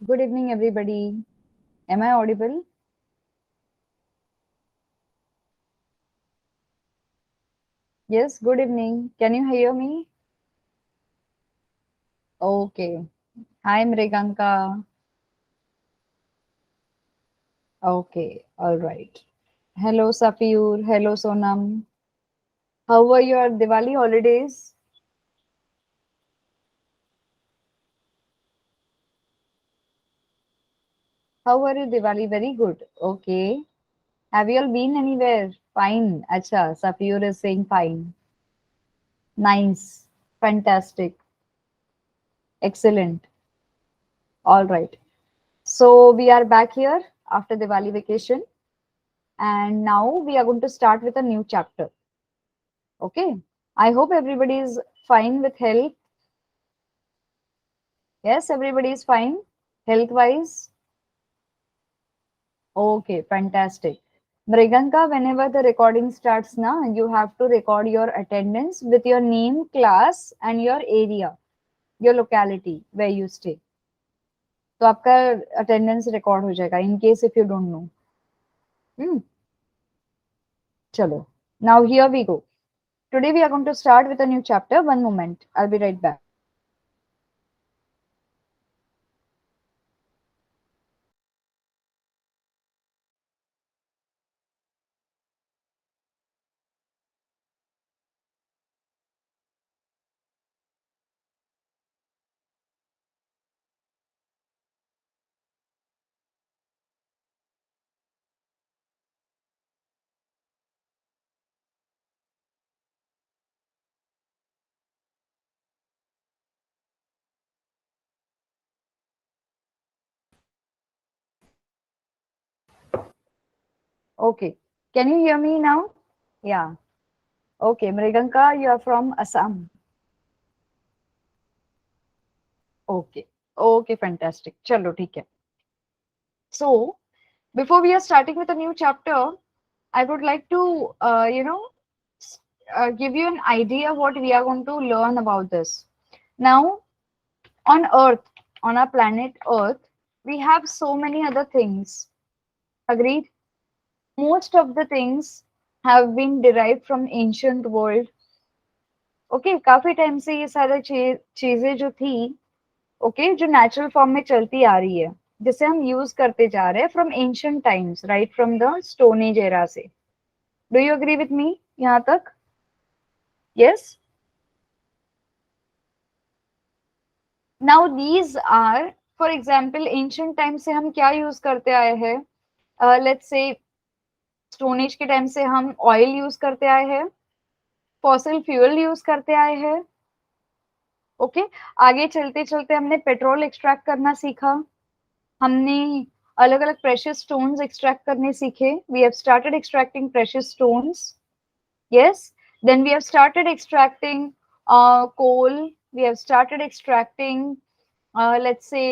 Good evening, everybody. Am I audible? Yes, good evening. Can you hear me? Okay. Hi, Mriganka. Okay, all right. Hello, Safiur. Hello, Sonam. How were your Diwali holidays? How were your Diwali? Very good. Okay. Have you all been anywhere? Fine. Acha, Safiur is saying fine. Nice. Fantastic. Excellent. All right. So we are back here after Diwali vacation. And now we are going to start with a new chapter. Okay. I hope everybody is fine with health. Yes, everybody is fine health wise. Okay, fantastic. Mriganka, whenever the recording starts now, you have to record your attendance with your name, class, and your area, your locality where you stay. तो आपका attendance record हो जाएगा in case if you don't know. Hmm. चलो. Now here we go. Today we are going to start with a new chapter. One moment. I'll be right back. Okay. Can you hear me now? Yeah. Okay. Mriganka, you are from Assam. Okay. Okay, fantastic. Chalo, theek hai. So, before we are starting with a new chapter, I would like to, give you an idea what we are going to learn about this. Now, on Earth, on our planet Earth, we have so many other things. Agreed? Most of the things have been derived from ancient world. Okay काफी time से ये सारी चीजें जो थी okay जो natural form में चलती आ रही है जिसे हम यूज करते जा रहे हैं from ancient times right from the stone age era से do you agree with me यहाँ तक yes now these are for example ancient time से हम क्या यूज करते आए हैं लेट्स से स्टोन एज के टाइम से हम ऑयल यूज करते आए हैं फॉसिल फ्यूल यूज करते आए हैं ओके आगे चलते चलते हमने पेट्रोल एक्सट्रैक्ट करना सीखा हमने अलग अलग प्रेशियस स्टोन्स एक्सट्रैक्ट करने सीखे we have started extracting precious stones yes then we have started extracting coal we have started extracting let's say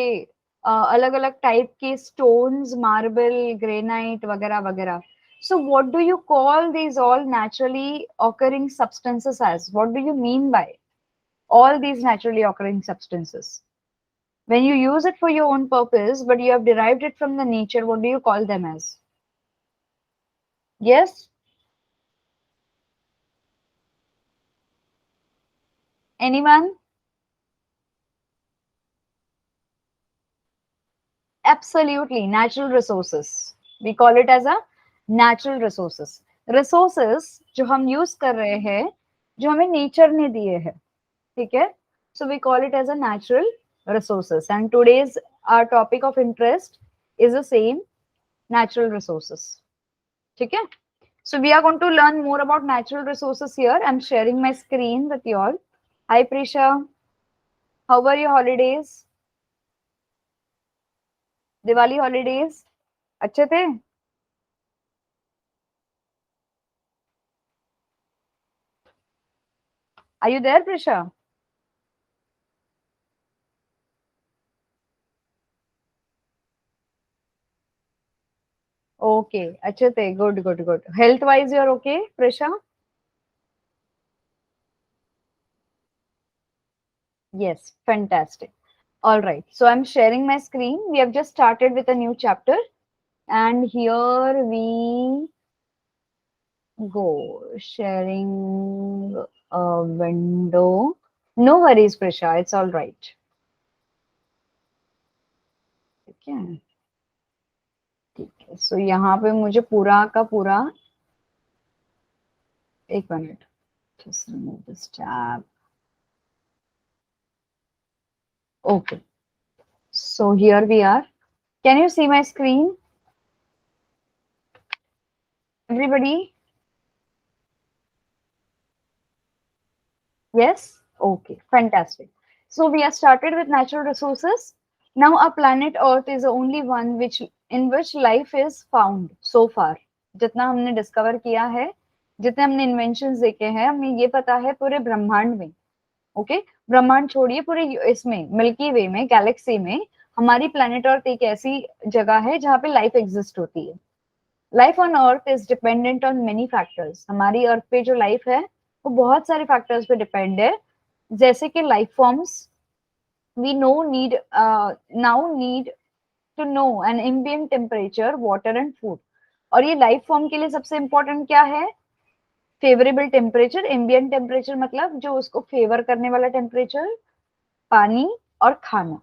अलग अलग टाइप के stones marble granite वगैरह वगैरह so what do you call these all naturally occurring substances as what do you mean by all these naturally occurring substances when you use it for your own purpose but you have derived it from the nature what do you call them as yes anyone absolutely natural resources we call it as a natural resources resources जो हम use कर रहे हैं जो हमें nature ने दिए हैं ठीक है so we call it as a natural resources and today's our topic of interest is the same natural resources ठीक है so we are going to learn more about natural resources here I'm sharing my screen with you all hi Prisha how were your holidays Diwali holidays अच्छे थे are you there Prisha Okay, achate, good, good, good. Health wise, you're okay, Prisha? Yes, fantastic. All right, so I'm sharing my screen. We have just started with a new chapter, and here we go. Sharing a window. No worries, Prisha, it's all right. ठीक है, ठीक है. So यहाँ पे मुझे पूरा का पूरा, एक minute, just remove this tab. Okay, so here we are. Can you see my screen, everybody? Yes? Okay, fantastic. So we are started with natural resources. Now our planet Earth is the only one in which life is found so far. जितना हमने discover किया है, जितने हमने inventions देखे हैं, हमें ये पता है पूरे ब्रह्मांड में, ओके, ब्रह्मांड छोड़िए, पूरे इसमें मिल्की वे में, गैलेक्सी में हमारी प्लेनेट अर्थ एक ऐसी जगह है जहाँ पे लाइफ एग्जिस्ट होती है. Life on earth is dependent on many factors. हमारी अर्थ पे जो लाइफ है वो बहुत सारे फैक्टर्स पे डिपेंड है, जैसे कि life forms. We know need now need to know an ambient temperature, water and food. और ये लाइफ फॉर्म के लिए सबसे इंपॉर्टेंट क्या है? Favourable temperature. एम्बिएंट टेम्परेचर मतलब जो उसको फेवर करने वाला टेम्परेचर, पानी और खाना.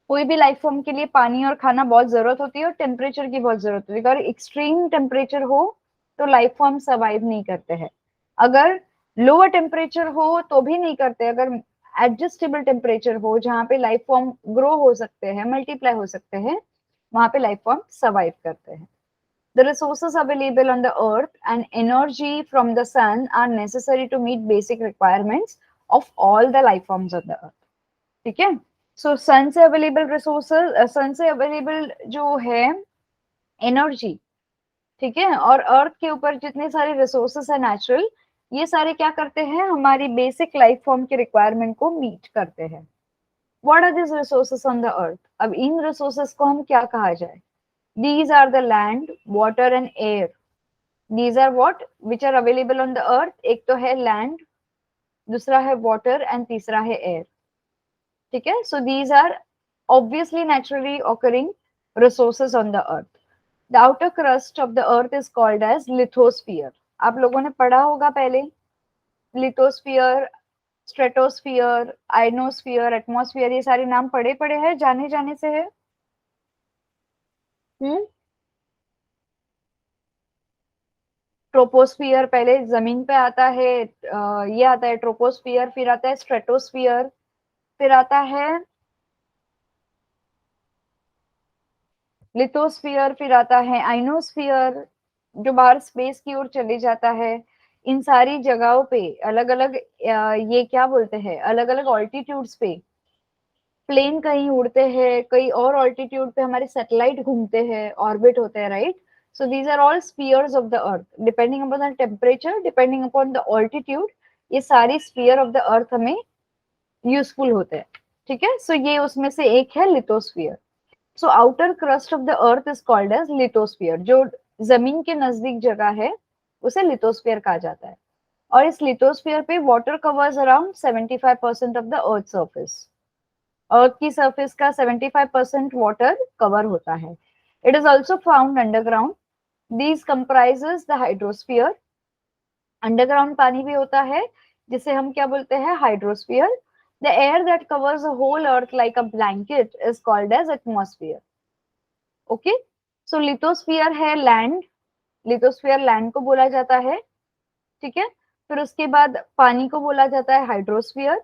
कोई भी लाइफ फॉर्म के लिए पानी और खाना बहुत जरूरत होती है और टेम्परेचर की बहुत जरूरत होती है. अगर एक्सट्रीम टेम्परेचर हो तो लाइफ फॉर्म सर्वाइव नहीं करते हैं. अगर लोअर टेम्परेचर हो तो भी नहीं करते. अगर एडजस्टेबल टेम्परेचर हो जहाँ पे लाइफ फॉर्म ग्रो हो सकते हैं, मल्टीप्लाई हो सकते हैं, वहां पे लाइफ फॉर्म सर्वाइव करते हैं. The resources available on the earth and energy from the sun are necessary to meet basic requirements of all the life forms on the earth. ठीक है. सो सन से अवेलेबल रिसोर्सेज, सन से अवेलेबल जो है energy, ठीक है, और अर्थ के ऊपर जितने सारे रिसोर्सेज है नेचुरल, ये सारे क्या करते हैं? हमारी बेसिक लाइफ फॉर्म के रिक्वायरमेंट को मीट करते हैं. What are this resources on the earth? अब इन रिसोर्सेज को हम क्या कहा जाए? These are the land, water and air. These are what? Which are available on the earth. एक तो है land, दूसरा है water and तीसरा है air. ठीक है. So these are obviously naturally occurring resources on the earth. The outer crust of the earth is called as lithosphere. आप लोगों ने पढ़ा होगा पहले, lithosphere, stratosphere, ionosphere, atmosphere, ये सारे नाम पढ़े पढ़े हैं, जाने जाने से है. ट्रोपोस्फियर पहले जमीन पे आता है, ये आता है ट्रोपोस्फियर, फिर आता है स्ट्रेटोस्फियर, फिर आता है लिथोस्फियर, फिर आता है आइनोस्फियर जो बाहर स्पेस की ओर चले जाता है. इन सारी जगहों पे अलग अलग, ये क्या बोलते हैं, अलग अलग ऑल्टीट्यूड्स पे प्लेन कहीं उड़ते हैं, कई और ऑल्टीट्यूड पे हमारे सैटेलाइट घूमते हैं, ऑर्बिट होते हैं, right. So these are all spheres of the earth. Depending upon the temperature, depending upon the altitude, ये सारी sphere of the earth हमें useful होते हैं. ठीक है. So ये उसमें से एक है lithosphere. So outer crust of the earth is called as lithosphere. जो जमीन के नजदीक जगह है उसे lithosphere कहा जाता है. और इस lithosphere पे water covers around 75% of the earth surface. अर्थ की सरफेस का 75% वाटर कवर होता है. It is also found underground. These comprises the hydrosphere. Underground पानी भी होता है जिसे हम क्या बोलते हैं? Hydrosphere. The air that covers the whole earth like a blanket is called as atmosphere. Okay. So lithosphere है लैंड. लिथोस्फीयर लैंड को बोला जाता है. ठीक है. फिर उसके बाद पानी को बोला जाता है हाइड्रोस्फीयर,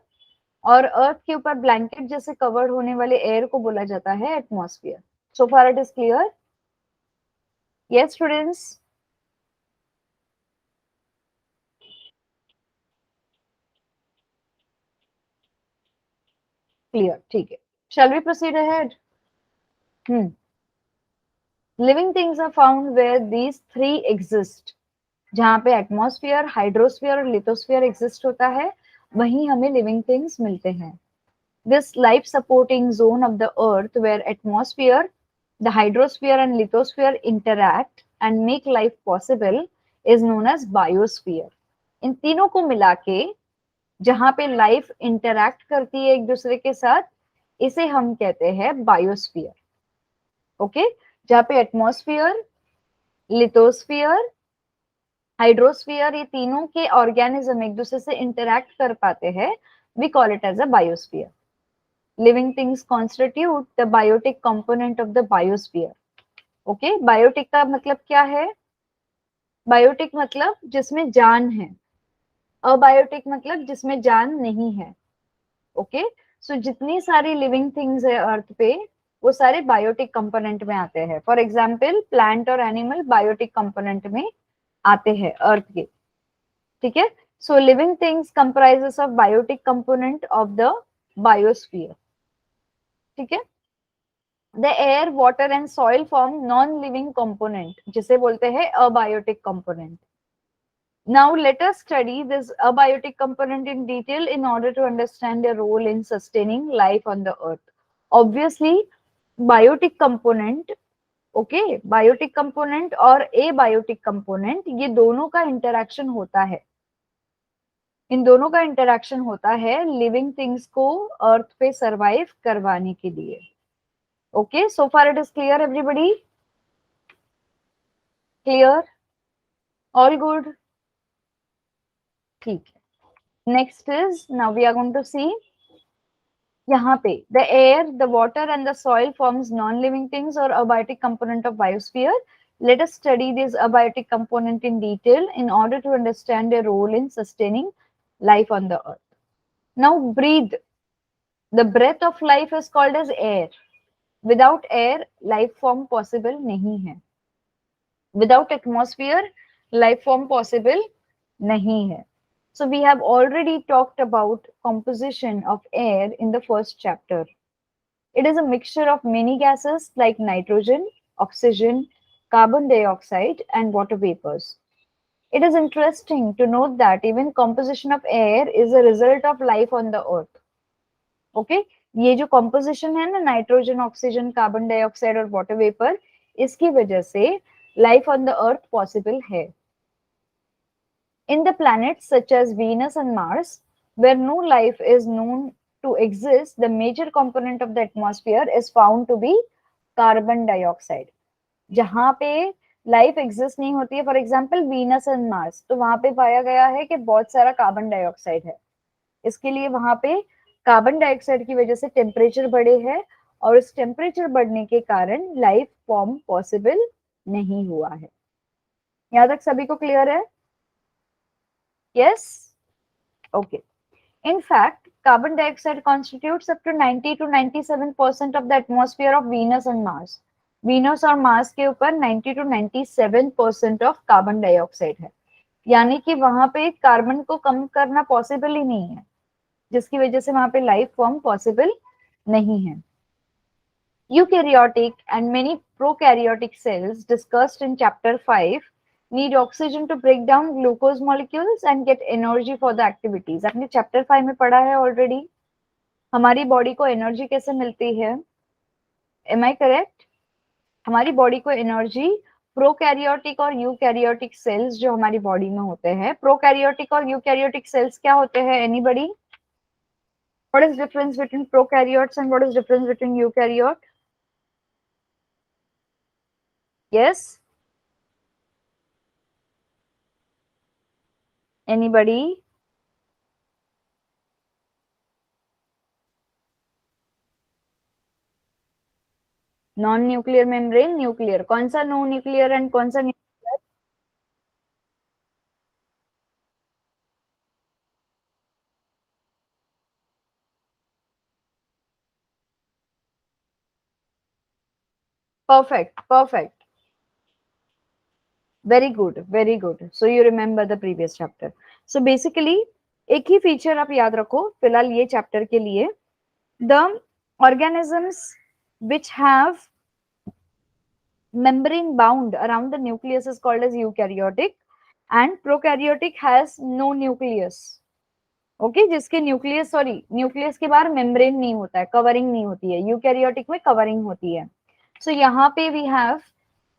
और अर्थ के ऊपर ब्लैंकेट जैसे कवर्ड होने वाले एयर को बोला जाता है atmosphere. So far it is clear? Yes students? Clear. ठीक है. Shall we proceed ahead? Living things are found where these three exist. जहां पे एटमॉस्फेयर, हाइड्रोस्फीयर और लिथोस्फीयर एग्जिस्ट होता है, वहीं हमें लिविंग थिंग्स मिलते हैं. This life supporting zone of the earth where atmosphere, the hydrosphere and lithosphere interact and make life possible is known as biosphere. इन तीनों को मिला के जहां पे लाइफ इंटरैक्ट करती है एक दूसरे के साथ, इसे हम कहते हैं बायोस्फीयर। ओके, जहाँ पे एटमॉस्फेयर, लिथोस्फीयर, हाइड्रोस्फीयर, ये तीनों के ऑर्गेनिज्म एक दूसरे से इंटरैक्ट कर पाते हैं, we call it as a biosphere. Living things constitute the biotic component of the biosphere. Okay, biotic का मतलब क्या है? बायोटिक मतलब जिसमें जान है, अबायोटिक मतलब जिसमें जान नहीं है। ओके, सो जितनी सारी लिविंग थिंग्स है अर्थ पे, वो सारे बायोटिक कंपोनेंट में आते हैं। फॉर एग्जाम्पल प्लांट और एनिमल बायोटिक कंपोनेंट में आते हैं अर्थ के। ठीक है, so living things comprises of biotic component of the biosphere. ठीक है, the air, water and soil form non living component, जिसे बोलते हैं abiotic component. Now let us study this abiotic component in detail in order to understand their role in sustaining life on the earth. Obviously, biotic component, okay, biotic component और abiotic component, ये दोनों का interaction होता है। इन दोनों का interaction होता है लिविंग थिंग्स को अर्थ पे सरवाइव करवाने के लिए। Okay, so far it is clear everybody? Clear? All good? ठीक है, next is, now we are going to see, यहाँ पे the air, the water and the soil forms non living things और abiotic component of biosphere. Let us study this abiotic component in detail in order to understand their role in sustaining life on the earth. Now breathe. The breath of life is called as air. Without air, life form possible नहीं है. Without atmosphere, life form possible नहीं है. So we have already talked about composition of air in the first chapter. It is a mixture of many gases like nitrogen, oxygen, carbon dioxide, and water vapors. It is interesting to note that even composition of air is a result of life on the earth. Okay? ये जो composition है ना, nitrogen, oxygen, carbon dioxide और water vapour, इसकी वजह से life on the earth possible है. In the planets such as Venus and Mars, where no life is known to exist, the major component of the atmosphere is found to be carbon dioxide. जहाँ पे life exist नहीं होती है, for example Venus and Mars, तो वहां पे पाया गया है कि बहुत सारा कार्बन डाइऑक्साइड है। इसके लिए वहां पे कार्बन डाइऑक्साइड की वजह से टेम्परेचर बढ़े है, और इस टेम्परेचर बढ़ने के कारण लाइफ फॉर्म पॉसिबल नहीं हुआ है। यहाँ तक सभी को क्लियर है? Yes? Okay. In fact, carbon dioxide constitutes up to 90 to 97% of the atmosphere of Venus and Mars. Venus और Mars के ऊपर 90 to 97% of carbon dioxide है, यानी कि वहां पे कार्बन को कम करना पॉसिबल ही नहीं है, जिसकी वजह से वहां पे लाइफ फॉर्म पॉसिबल नहीं है. Eukaryotic and many prokaryotic cells discussed in chapter 5 need oxygen to break down glucose molecules and get energy for the activities. आपने चैप्टर 5 में पढ़ा है ऑलरेडी, हमारी बॉडी को एनर्जी कैसे मिलती है? Am I correct? हमारी बॉडी को एनर्जी प्रोकैरियोटिक और यूकैरियोटिक सेल्स जो हमारी बॉडी में होते हैं, प्रोकैरियोटिक और यूकैरियोटिक सेल्स क्या होते हैं? Anybody? What is difference between prokaryotes and what is difference between eukaryote? Yes, anybody? Non nuclear membrane, nuclear, कौन सा नॉन न्यूक्लियर एंड कौन सा nuclear? Perfect, perfect, very good, very good. So you remember the previous chapter. So basically एक ही feature आप याद रखो फिलहाल ये चैप्टर के लिए. The organisms which have membrane bound around the nucleus is called as eukaryotic, and prokaryotic has no nucleus. Okay, जिसके nucleus, sorry, nucleus के बाहर मेम्ब्रेन नहीं होता है, कवरिंग नहीं होती है. यूकैरियोटिक में कवरिंग होती है. सो यहाँ पे we have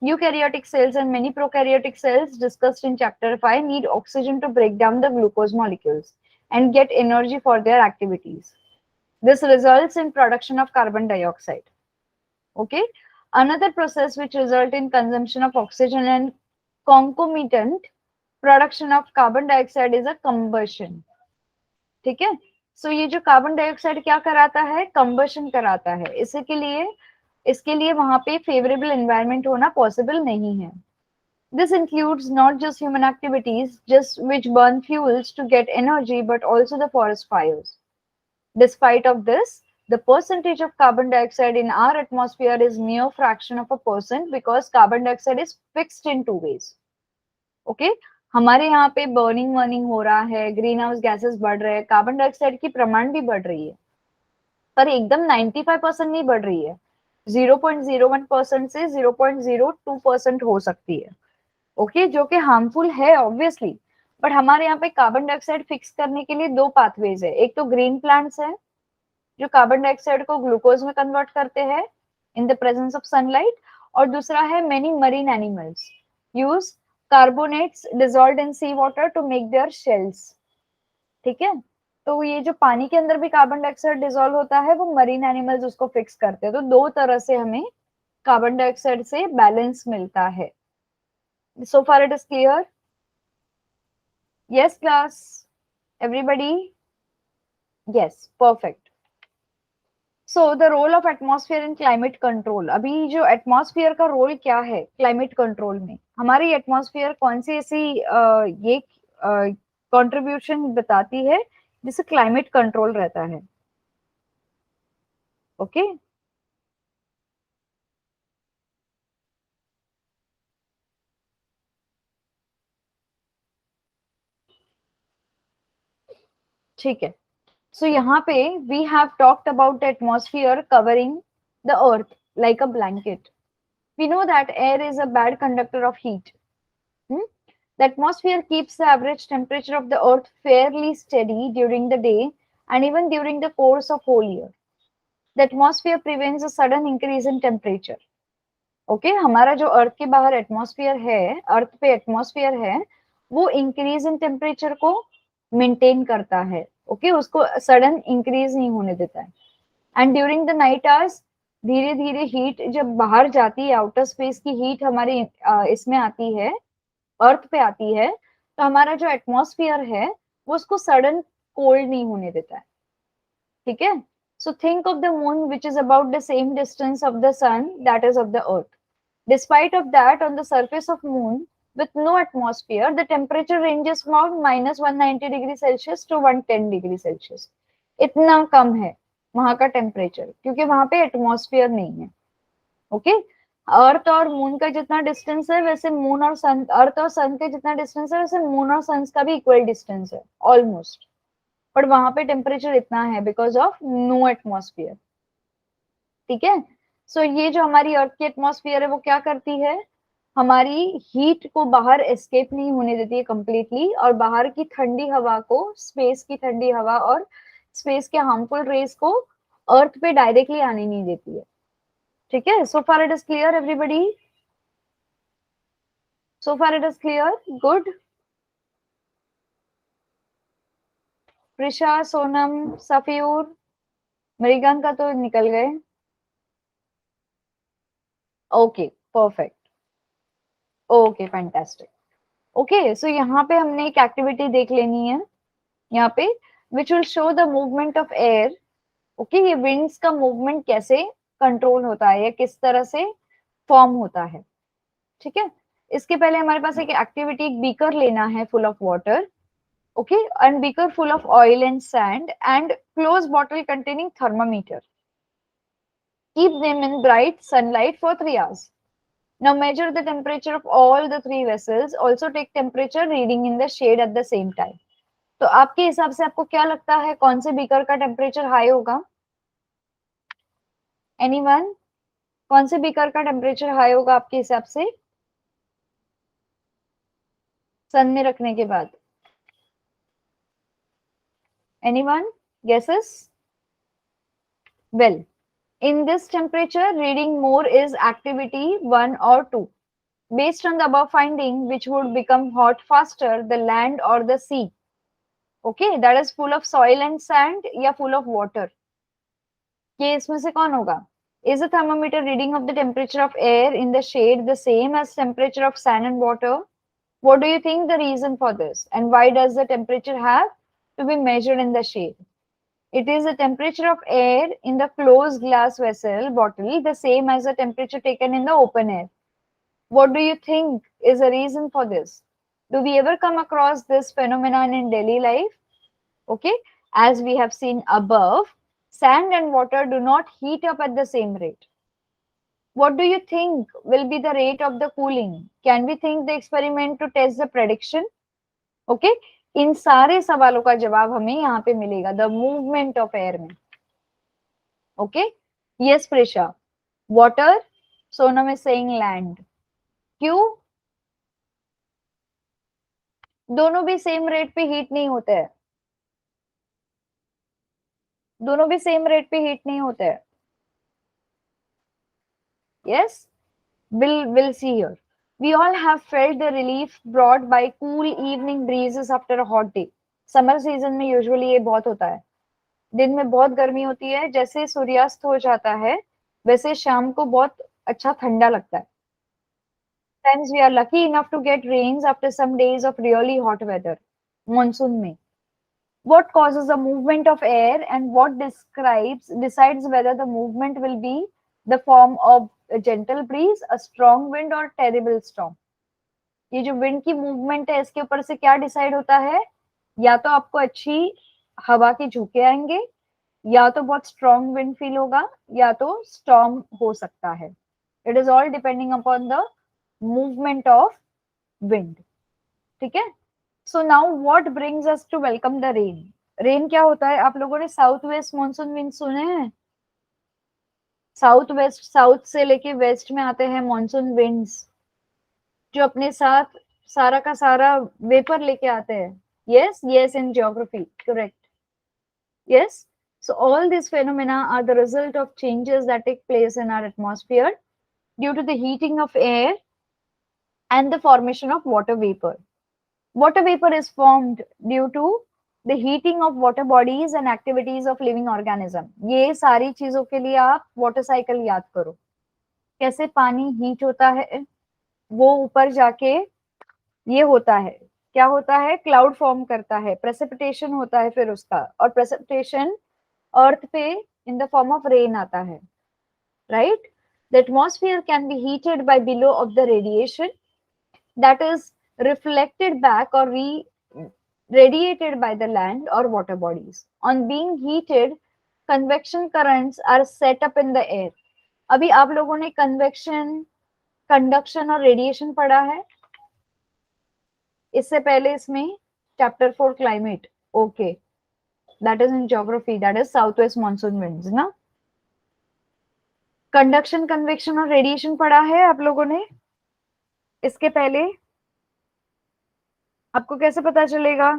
eukaryotic cells and many prokaryotic cells discussed in chapter 5 need oxygen to break down the glucose molecules and get energy for their activities. This results in production of carbon dioxide. Okay. Another process which result in consumption of oxygen and concomitant production of carbon dioxide is a combustion. ठीक है. So ये जो carbon dioxide क्या कराता है, combustion कराता है. इसके लिए वहां पे फेवरेबल एनवायरनमेंट होना पॉसिबल नहीं है. This includes not just human activities, just which burn fuels to get energy, but also the forest fires. Despite of this, the percentage of carbon dioxide in our atmosphere is mere fraction of a percent because carbon dioxide is fixed in two ways. Okay? हमारे यहाँ पे burning burning हो रहा है, green house gases बढ़ रहे हैं, carbon dioxide की प्रमाण भी बढ़ रही है, पर एकदम 95% नहीं बढ़ रही है. 0.01% से 0.02% हो सकती है. ओके, जो कि हार्मफुल है ऑब्वियसली. बट हमारे यहाँ पे कार्बन डाइऑक्साइड फिक्स करने के लिए दो पाथवेज है. एक तो ग्रीन प्लांट्स है जो कार्बन डाइऑक्साइड को ग्लूकोज में कन्वर्ट करते हैं in the presence of sunlight, और दूसरा है many marine animals use carbonates dissolved in sea water to make their shells. ठीक है, तो ये जो पानी के अंदर भी कार्बन डाइऑक्साइड डिसॉल्व होता है वो मरीन एनिमल्स उसको फिक्स करते हैं. तो दो तरह से हमें कार्बन डाइऑक्साइड से बैलेंस मिलता है. So far it is clear? Yes, class? Everybody? Yes, perfect. So the role of atmosphere in climate control. अभी जो atmosphere का रोल क्या है climate control में, हमारी atmosphere कौन सी ऐसी ये contribution बताती है जिससे climate control रहता है. Okay? ठीक है. So यहाँ पे we have talked about the atmosphere covering the earth like a blanket. We know that air is a bad conductor of heat. The atmosphere keeps the average temperature of the earth fairly steady during the day and even during the course of whole year. The atmosphere prevents a sudden increase in temperature. Okay, हमारा जो अर्थ के बाहर atmosphere है, अर्थ पे atmosphere है, वो increase in temperature को maintain करता है. ओके, उसको सडन इंक्रीज नहीं होने देता है. And during the night hours धीरे धीरे हीट जब बाहर जाती है, आउटर स्पेस की हीट हमारी इसमें आती है, अर्थ पे आती है, तो हमारा जो एटमॉस्फेयर है वो उसको सडन कोल्ड नहीं होने देता है. ठीक है. So think of the moon which is about the same distance of the sun that is of the earth. Despite of that, on the surface of moon with no atmosphere, the temperature ranges from -190 degree Celsius to 110 degree Celsius. इतना कम है वहां का temperature क्योंकि वहां पे atmosphere नहीं है. Okay, अर्थ और मून का जितना डिस्टेंस है वैसे मून और सन, अर्थ और सन का जितना डिस्टेंस है वैसे मून और सन का भी इक्वल डिस्टेंस है ऑलमोस्ट. बट वहां पे टेम्परेचर इतना है बिकॉज ऑफ नो एटमॉस्फेयर. ठीक है. सो ये जो हमारी अर्थ की एटमॉस्फेयर है वो क्या करती है, हमारी हीट को बाहर एस्केप नहीं होने देती है कंप्लीटली, और बाहर की ठंडी हवा को, स्पेस की ठंडी हवा और स्पेस के हार्मफुल रेज को अर्थ पे डायरेक्टली आने नहीं देती है. ठीक है. So far it is clear everybody? So far it is clear? Good. Prisha, Sonam, Safiur, Mrigan का तो निकल गए. Okay, perfect. Okay, fantastic. Okay, so यहाँ पे हमने एक एक्टिविटी देख लेनी है यहाँ पे, which will show the movement of air. Okay, ये विंड्स का मूवमेंट कैसे कंट्रोल होता है या किस तरह से फॉर्म होता है. ठीक है. इसके पहले हमारे पास एक एक्टिविटी, एक बीकर लेना है full of water. Okay, and beaker full of oil and sand and closed bottle containing thermometer. Keep them in bright sunlight for 3 hours. Now measure the temperature of all the 3 vessels. Also take temperature reading in the shade at the same time. तो आपके हिसाब से आपको क्या लगता है कौन से बीकर का टेम्परेचर हाई होगा? एनीवन? कौन से बीकर का टेम्परेचर हाई होगा आपके हिसाब से सन में रखने के बाद? Anyone guesses? Well, in this temperature, reading more is activity 1 or 2. Based on the above finding, which would become hot faster, the land or the sea? Okay, that is full of soil and sand या full of water? ये इसमें से कौन होगा? Is the thermometer reading of the temperature of air in the shade the same as temperature of sand and water? What do you think the reason for this? And why does the temperature have to be measured in the shade? It is the temperature of air in the closed glass vessel bottle, the same as the temperature taken in the open air. What do you think is the reason for this? Do we ever come across this phenomenon in daily life? Okay, as we have seen above, sand and water do not heat up at the same rate. What do you think will be the rate of the cooling? Can we think the experiment to test the prediction? Okay, इन सारे सवालों का जवाब हमें यहाँ पे मिलेगा the movement of air में. Okay, yes Presha. Water, Sonam is saying land. क्यों? दोनों भी सेम रेट पे हीट नहीं होते हैं. दोनों भी सेम रेट पे हीट नहीं होते हैं. Yes, we'll see here. We all have felt the relief brought by cool evening breezes after a hot day. Summer season में यूजुअली ये बहुत होता है. दिन में बहुत गर्मी होती है, जैसे सूर्यास्त हो जाता है वैसे शाम को बहुत अच्छा ठंडा लगता है. Times we are lucky enough to get rains after some days of really hot weather. Monsoon में. What causes the movement of air and what decides whether the movement will be the form of a gentle breeze, a strong wind or terrible storm? ये जो wind की movement है इसके ऊपर से क्या decide होता है? या तो आपको अच्छी हवा के झोंके आएंगे, या तो बहुत स्ट्रॉन्ग विंड फील होगा, या तो स्टॉर्म हो सकता है. It is all depending upon the movement of wind. ठीक है. So now what brings us to welcome the rain? Rain क्या होता है? आप लोगों ने साउथ वेस्ट मॉनसून विंड सुने हैं? साउथ वेस्ट, साउथ से लेके वेस्ट में आते हैं मॉनसून विंड्स, जो अपने साथ सारा का सारा वेपर लेके आते हैं. yes, yes, in geography, correct. Yes, so all these phenomena are the result of changes that take place in our atmosphere due to the heating of air and the formation of water vapor. Water vapor is formed due to the heating of water bodies and activities of living organism. ये सारी चीजों के लिए आप water cycle याद करो. कैसे पानी हीट होता है, वो ऊपर जाके ये होता है, क्या होता है? क्लाउड फॉर्म करता है, प्रेसिपिटेशन होता है फिर उसका, और प्रेसिपिटेशन अर्थ पे in the form of rain आता है. Right? The atmosphere can be heated bye below of the radiation that is reflected back or radiated by the land or water bodies. On being heated, convection currents are set up in the air. अभी आप लोगों ने convection, conduction और radiation पढ़ा है इससे पहले इसमें chapter 4 climate. Okay, that is in geography, that is southwest monsoon winds ना. conduction, convection और radiation पढ़ा है आप लोगों ने इसके पहले? आपको कैसे पता चलेगा?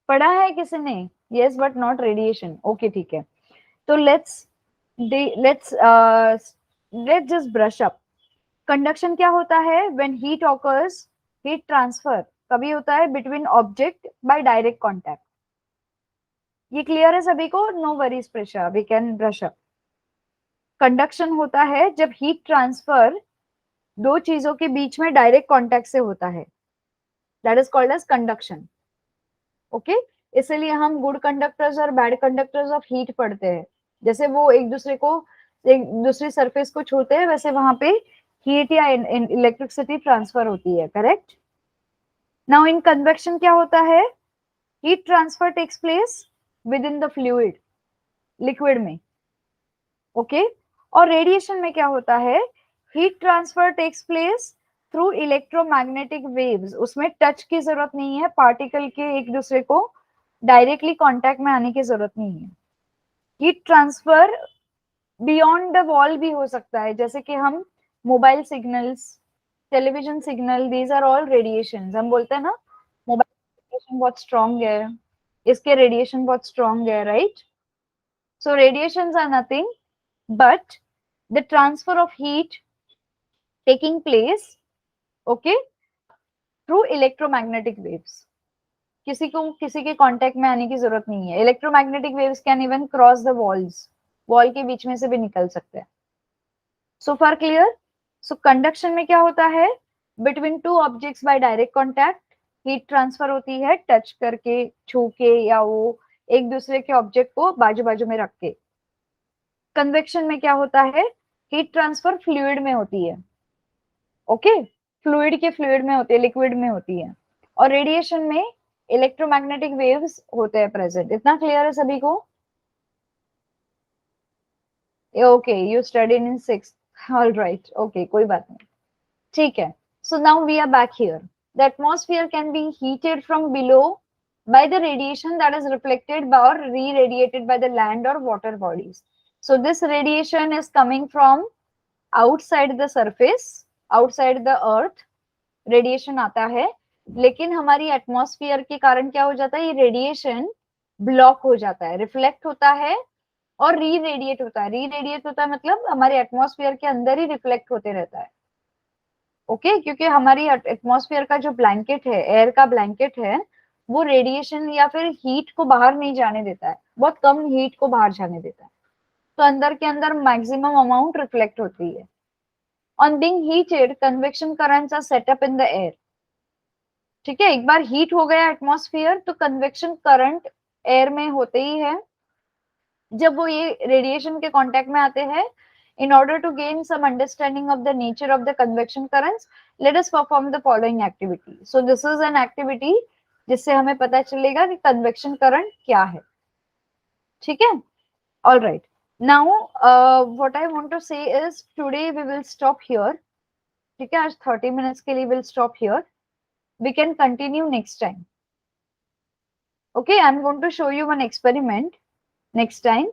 पढ़ा है किसी ने? Yes, but not radiation. Okay, ठीक है. तो let's just brush up. Conduction क्या होता है? When heat occurs, heat transfer कभी होता है between object by direct contact. ये क्लियर है सभी को? No worries Prisha, we can brush up. Conduction होता है जब हीट ट्रांसफर दो चीजों के बीच में डायरेक्ट कांटेक्ट से होता है. That is called as conduction. Okay, इसलिए हम गुड कंडक्टर्स और बैड कंडक्टर्स ऑफ हीट पढ़ते हैं. जैसे वो एक दूसरी सरफेस को छूते हैं, वैसे वहां पे हीट या इलेक्ट्रिसिटी ट्रांसफर होती है. करेक्ट? नाउ इन कन्वेक्शन क्या होता है? Heat transfer takes place within the fluid, liquid में. ओके, और रेडिएशन में क्या होता है? Heat transfer takes place through electromagnetic waves. उसमें टच की जरूरत नहीं है, पार्टिकल के एक दूसरे को डायरेक्टली कांटेक्ट में आने की जरूरत नहीं है. Heat transfer beyond the wall भी हो सकता है, जैसे कि हम mobile signals, television signal, these are all radiations. हम बोलते हैं ना मोबाइल रेडिएशन बहुत स्ट्रॉन्ग है, इसके रेडिएशन बहुत स्ट्रॉन्ग है, right? So radiations are nothing but the transfer of heat taking place, okay, through electromagnetic waves. किसी को किसी के कांटेक्ट में आने की जरूरत नहीं है। Electromagnetic waves can even cross the walls, wall के बीच में से भी निकल सकते हैं। सो फार क्लियर? सो कंडक्शन में क्या होता है? Between two objects by direct contact heat transfer होती है, टच करके, छू के, या वो एक दूसरे के ऑब्जेक्ट को बाजू बाजू में रख के। कन्वेक्शन में क्या होता है? हीट ट्रांसफर फ्लूइड में होती है, ओके, फ्लूइड के फ्लूइड में होती है, लिक्विड में होती है। और रेडिएशन में इलेक्ट्रोमैग्नेटिक वेव्स होते हैं प्रेजेंट। इतना क्लियर है सभी को? Okay, you studied in 6th, all right, okay, कोई बात नहीं, ठीक है। So now we are back here. The atmosphere can be heated from below by the radiation that is reflected by or re-radiated by the land or water bodies. So this radiation is coming from outside the surface, outside the earth, radiation आता है, लेकिन हमारी atmosphere के कारण क्या हो जाता है? ये रेडिएशन ब्लॉक हो जाता है, रिफ्लेक्ट होता है और री रेडिएट होता है। री रेडिएट होता है मतलब हमारे एटमॉस्फेयर के अंदर ही रिफ्लेक्ट होते रहता है, ओके, क्योंकि हमारी एटमॉस्फेयर का जो ब्लैंकेट है, एयर का ब्लैंकेट है, वो रेडिएशन या फिर हीट को बाहर नहीं जाने देता है, बहुत कम हीट को बाहर जाने देता है, तो अंदर के अंदर मैक्सिमम अमाउंट रिफ्लेक्ट होती है। On being heated convection currents are set up in the air, ठीक है। एक बार हीट हो गया एटमॉस्फेयर तो कन्वेक्शन करंट एयर में होते ही है। जब वो ये रेडिएशन के कांटेक्ट में आते हैं, in order to gain some understanding of the nature of the convection currents, let us perform the following activity. So this is an activity जिससे हमें पता चलेगा कि कन्वेक्शन करंट क्या है, ठीक है। All right, now what I want to say is today we will stop here, ठीक है। आज 30 मिनट्स के लिए will stop here, we can continue next time, okay। I'm going to show you one experiment next time,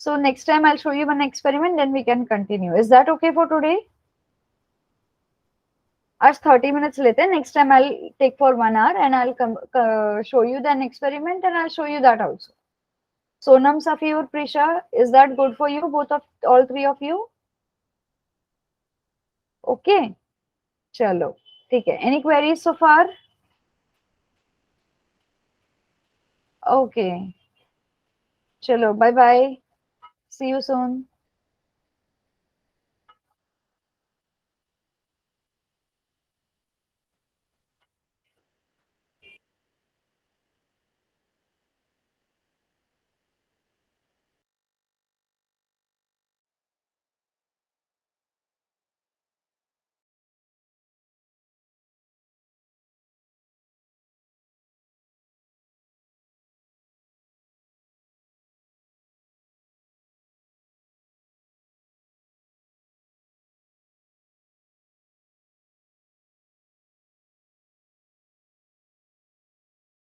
so next time I'll show you one experiment, then we can continue. Is that okay for today? आज 30 minutes लेते हैं, next time I'll take for 1 hour and I'll show you the experiment and I'll show you that also. Sonam, Safi और Prisha, is that good for you, both of all three of you? Okay, चलो ठीक है। Any queries so far? Okay, चलो, bye bye, see you soon.